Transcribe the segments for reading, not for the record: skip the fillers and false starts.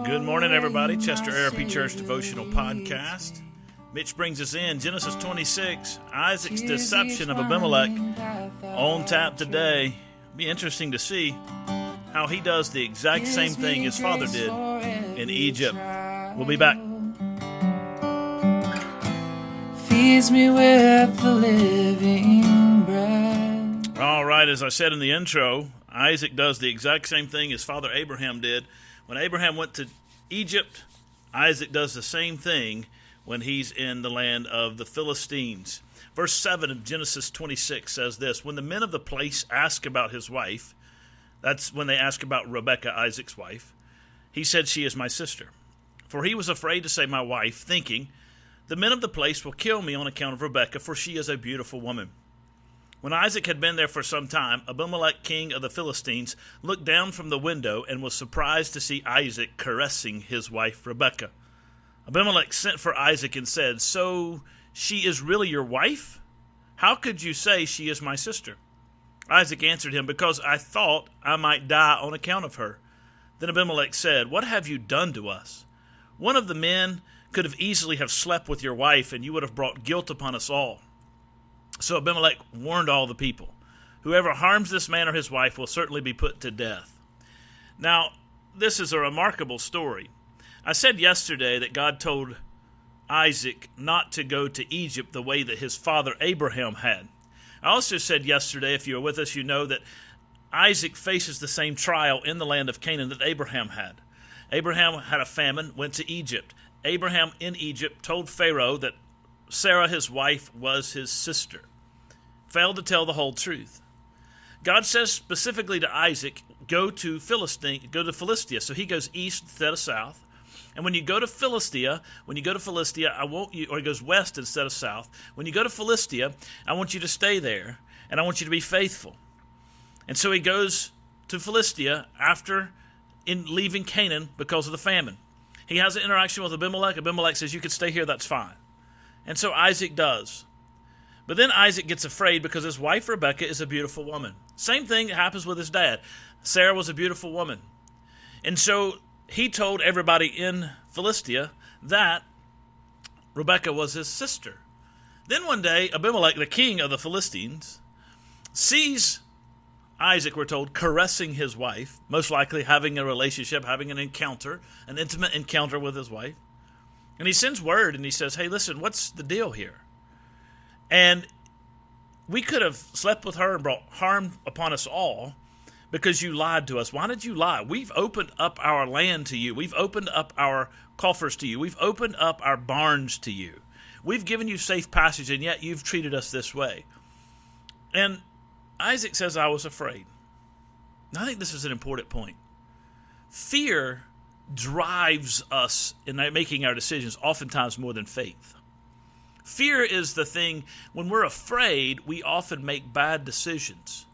Good morning, everybody. Chester ARP Church Devotional Podcast. Mitch brings us in Genesis 26, Isaac's deception of Abimelech, on tap today. Be interesting to see how he does the exact same thing his father did in Egypt. We'll be back. Feeds me with the living bread. All right, as I said in the intro, Isaac does the exact same thing his father Abraham did. When Abraham went to Egypt, Isaac does the same thing when he's in the land of the Philistines. Verse 7 of Genesis 26 says this: when the men of the place ask about his wife, that's when they ask about Rebekah, Isaac's wife, he said, "She is my sister." For he was afraid to say my wife, thinking, "The men of the place will kill me on account of Rebekah, for she is a beautiful woman." When Isaac had been there for some time, Abimelech, king of the Philistines, looked down from the window and was surprised to see Isaac caressing his wife Rebekah. Abimelech sent for Isaac and said, "So she is really your wife? How could you say she is my sister?" Isaac answered him, "Because I thought I might die on account of her." Then Abimelech said, "What have you done to us? One of the men could have easily have slept with your wife, and you would have brought guilt upon us all." So Abimelech warned all the people, "Whoever harms this man or his wife will certainly be put to death." Now, this is a remarkable story. I said yesterday that God told Isaac not to go to Egypt the way that his father Abraham had. I also said yesterday, if you were with us, you know that Isaac faces the same trial in the land of Canaan that Abraham had. Abraham had a famine, went to Egypt. Abraham in Egypt told Pharaoh that Sarah, his wife, was his sister. Failed to tell the whole truth. God says specifically to Isaac, go to Philistia. So he goes east instead of south. And when you go to Philistia, I want you, or he goes west instead of south. When you go to Philistia, I want you to stay there, and I want you to be faithful. And so he goes to Philistia after leaving Canaan because of the famine. He has an interaction with Abimelech. Abimelech says, "You can stay here, that's fine." And so Isaac does. But then Isaac gets afraid because his wife Rebekah is a beautiful woman. Same thing that happens with his dad. Sarah was a beautiful woman. And so he told everybody in Philistia that Rebekah was his sister. Then one day, Abimelech, the king of the Philistines, sees Isaac, we're told, caressing his wife, most likely having a relationship, having an encounter, an intimate encounter with his wife. And he sends word and he says, "Hey, listen, what's the deal here? And we could have slept with her and brought harm upon us all because you lied to us. Why did you lie? We've opened up our land to you. We've opened up our coffers to you. We've opened up our barns to you. We've given you safe passage, and yet you've treated us this way." And Isaac says, "I was afraid." Now, I think this is an important point. Fear drives us in making our decisions oftentimes more than faith. Fear is the thing, when we're afraid, we often make bad decisions.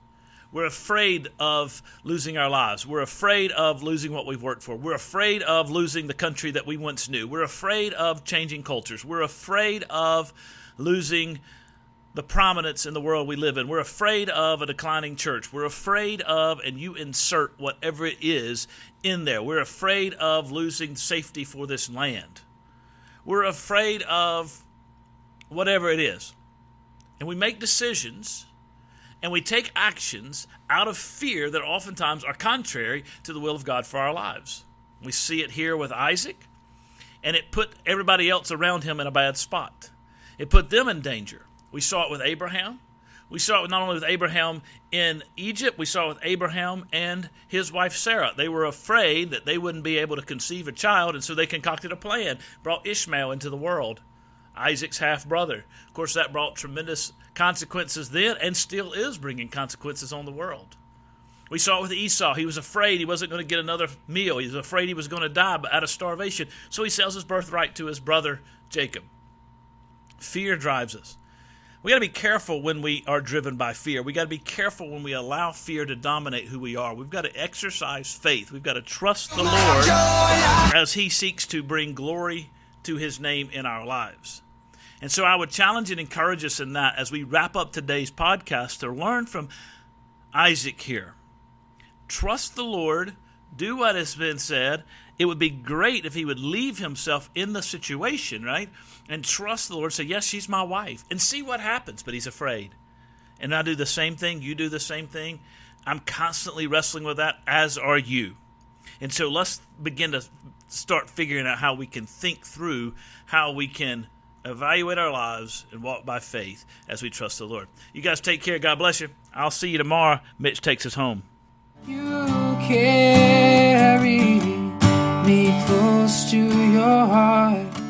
We're afraid of losing our lives. We're afraid of losing what we've worked for. We're afraid of losing the country that we once knew. We're afraid of changing cultures. We're afraid of losing the prominence in the world we live in. We're afraid of a declining church. We're afraid of, and you insert whatever it is in there. We're afraid of losing safety for this land. We're afraid of whatever it is. And we make decisions and we take actions out of fear that oftentimes are contrary to the will of God for our lives. We see it here with Isaac, and it put everybody else around him in a bad spot. It put them in danger. We saw it with Abraham. We saw it not only with Abraham in Egypt, we saw it with Abraham and his wife Sarah. They were afraid that they wouldn't be able to conceive a child, and so they concocted a plan, brought Ishmael into the world, Isaac's half-brother. Of course, that brought tremendous consequences then and still is bringing consequences on the world. We saw it with Esau. He was afraid he wasn't going to get another meal. He was afraid he was going to die out of starvation, so he sells his birthright to his brother Jacob. Fear drives us. We got to be careful when we are driven by fear. We got to be careful when we allow fear to dominate who we are. We've got to exercise faith. We've got to trust the Lord as He seeks to bring glory to His name in our lives. And so I would challenge and encourage us in that as we wrap up today's podcast to learn from Isaac here. Trust the Lord. do what has been said. It would be great if he would leave himself in the situation, right? And trust the Lord. Say, yes, she's my wife. And see what happens. But he's afraid. And I do the same thing. You do the same thing. I'm constantly wrestling with that, as are you. And so let's begin to start figuring out how we can think through how we can evaluate our lives and walk by faith as we trust the Lord. You guys take care. God bless you. I'll see you tomorrow. Mitch takes us home. You carry me close to your heart.